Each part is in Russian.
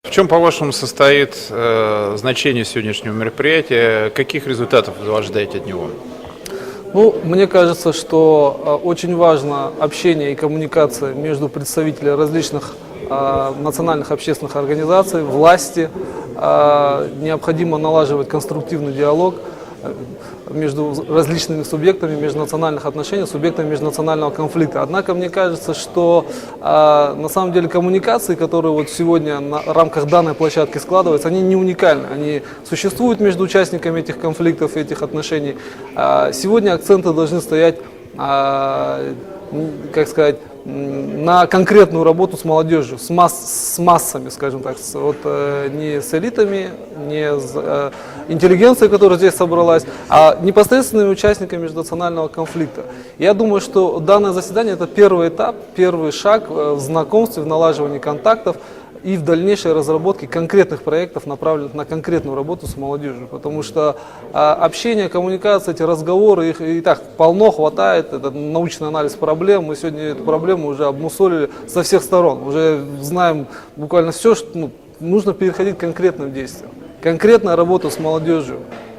В чем, по-вашему, состоит значение сегодняшнего мероприятия? Каких результатов вы ожидаете от него? Ну, мне кажется, что очень важно общение и коммуникация между представителями различных национальных общественных организаций, власти. Необходимо налаживать конструктивный диалог между различными субъектами межнациональных отношений, субъектами межнационального конфликта. Однако мне кажется, что на самом деле коммуникации, которые вот сегодня на рамках данной площадки складываются, они не уникальны. Они существуют между участниками этих конфликтов, этих отношений. Сегодня акценты должны стоять, как сказать, на конкретную работу с молодежью, с массами, скажем так, вот, не с элитами, не с интеллигенцией, которая здесь собралась, а непосредственными участниками межнационального конфликта. Я думаю, что данное заседание – это первый этап, первый шаг в знакомстве, в налаживании контактов и в дальнейшей разработке конкретных проектов, направленных на конкретную работу с молодежью. Потому что общение, коммуникация, эти разговоры, их и так полно, хватает, это научный анализ проблем. Мы сегодня эту проблему уже обмусолили со всех сторон, уже знаем буквально все, что нужно переходить к конкретным действиям. Конкретная работа с молодежью,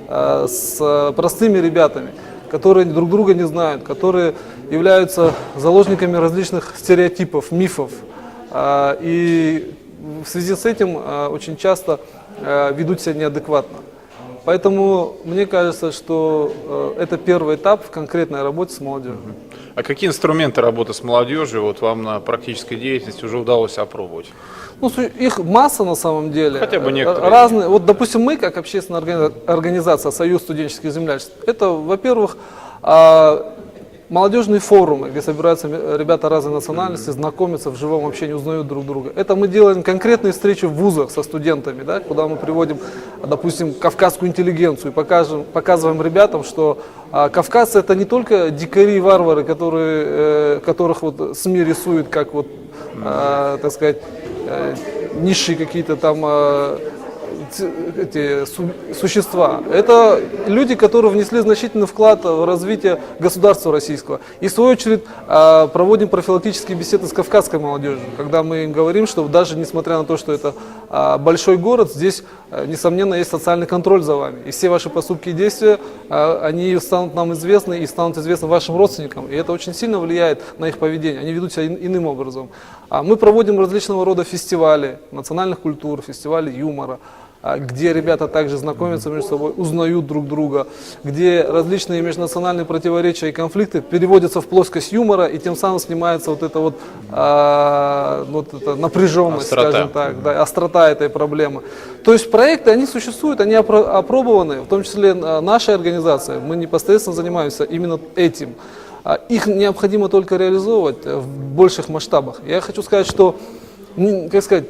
с простыми ребятами, которые друг друга не знают, которые являются заложниками различных стереотипов, мифов. И в связи с этим очень часто ведут себя неадекватно. Поэтому мне кажется, что это первый этап в конкретной работе с молодежью. А какие инструменты работы с молодежью вот вам на практической деятельности уже удалось опробовать? Ну, их масса на самом деле. Хотя бы некоторые. Разные. Вот, допустим, мы, как общественная организация «Союз студенческих землячеств», это, во-первых, молодежные форумы, где собираются ребята разной национальности, знакомятся в живом общении, узнают друг друга. Это мы делаем конкретные встречи в вузах со студентами, да, куда мы приводим, допустим, кавказскую интеллигенцию и показываем ребятам, что кавказцы это не только дикари и варвары, которых вот СМИ рисуют как вот, так сказать, низшие какие-то там эти существа. Это люди, которые внесли значительный вклад в развитие государства российского. И в свою очередь проводим профилактические беседы с кавказской молодежью, когда мы им говорим, что даже несмотря на то, что это большой город, здесь, несомненно, есть социальный контроль за вами. И все ваши поступки и действия, они станут нам известны и станут известны вашим родственникам. И это очень сильно влияет на их поведение. Они ведут себя иным образом. Мы проводим различного рода фестивали национальных культур, фестивали юмора, где ребята также знакомятся между собой, узнают друг друга, где различные межнациональные противоречия и конфликты переводятся в плоскость юмора, и тем самым снимается вот эта вот эта напряженность, скажем так, да, острота этой проблемы. То есть проекты, они существуют, они опробованы, в том числе нашей организации, мы непосредственно занимаемся именно этим. Их необходимо только реализовывать в больших масштабах. Я хочу сказать, что, как сказать,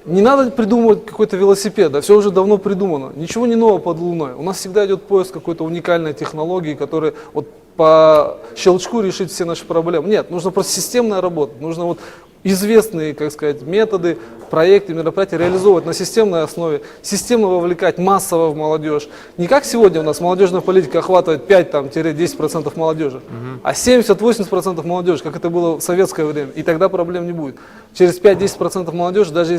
не надо придумывать какой-то велосипед, да, все уже давно придумано. Ничего не нового под луной. У нас всегда идет поиск какой-то уникальной технологии, которая вот по щелчку решит все наши проблемы. Нет, нужно просто системная работа. Нужно вот известные, как сказать, методы, проекты, мероприятия реализовывать на системной основе, системно вовлекать массово в молодежь. Не как сегодня у нас молодежная политика охватывает 5-10% молодежи, а 70-80% молодежи, как это было в советское время. И тогда проблем не будет. Через 5-10% молодежи, даже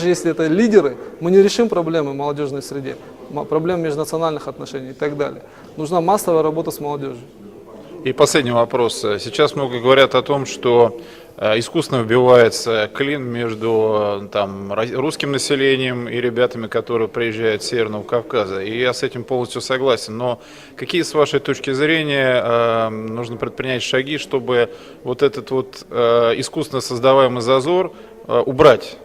если это лидеры, мы не решим проблемы в молодежной среде, проблемы межнациональных отношений и так далее. Нужна массовая работа с молодежью. И последний вопрос. Сейчас много говорят о том, что искусственно вбивается клин между русским населением и ребятами, которые приезжают с Северного Кавказа. И я с этим полностью согласен. Но какие, с вашей точки зрения, нужно предпринять шаги, чтобы вот этот вот искусственно создаваемый зазор убрать?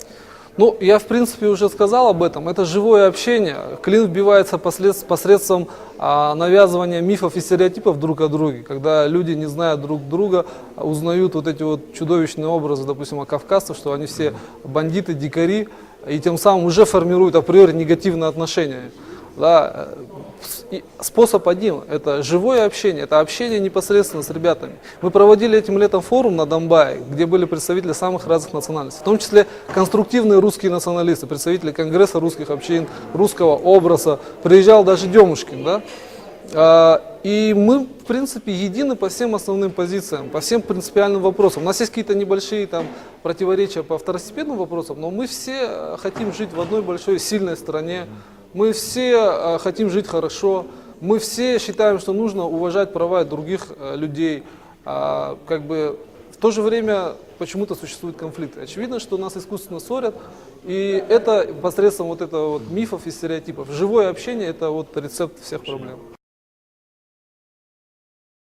Ну, я в принципе уже сказал об этом. Это живое общение. Клин вбивается посредством навязывания мифов и стереотипов друг о друге. Когда люди, не зная друг друга, узнают вот эти вот чудовищные образы, допустим, о кавказцах, что они все бандиты, дикари, и тем самым уже формируют априори негативные отношения. Да. Способ один – это живое общение, это общение непосредственно с ребятами. Мы проводили этим летом форум на Донбайе, где были представители самых разных национальностей, в том числе конструктивные русские националисты, представители Конгресса русских общин, русского образа. Приезжал даже Демушкин, да? И мы, в принципе, едины по всем основным позициям, по всем принципиальным вопросам. У нас есть какие-то небольшие там противоречия по второстепенным вопросам, но мы все хотим жить в одной большой сильной стране, мы все хотим жить хорошо, мы все считаем, что нужно уважать права других людей. Как бы в то же время почему-то существуют конфликты. Очевидно, что нас искусственно ссорят, и это посредством вот этого вот мифов и стереотипов. Живое общение – это вот рецепт всех проблем.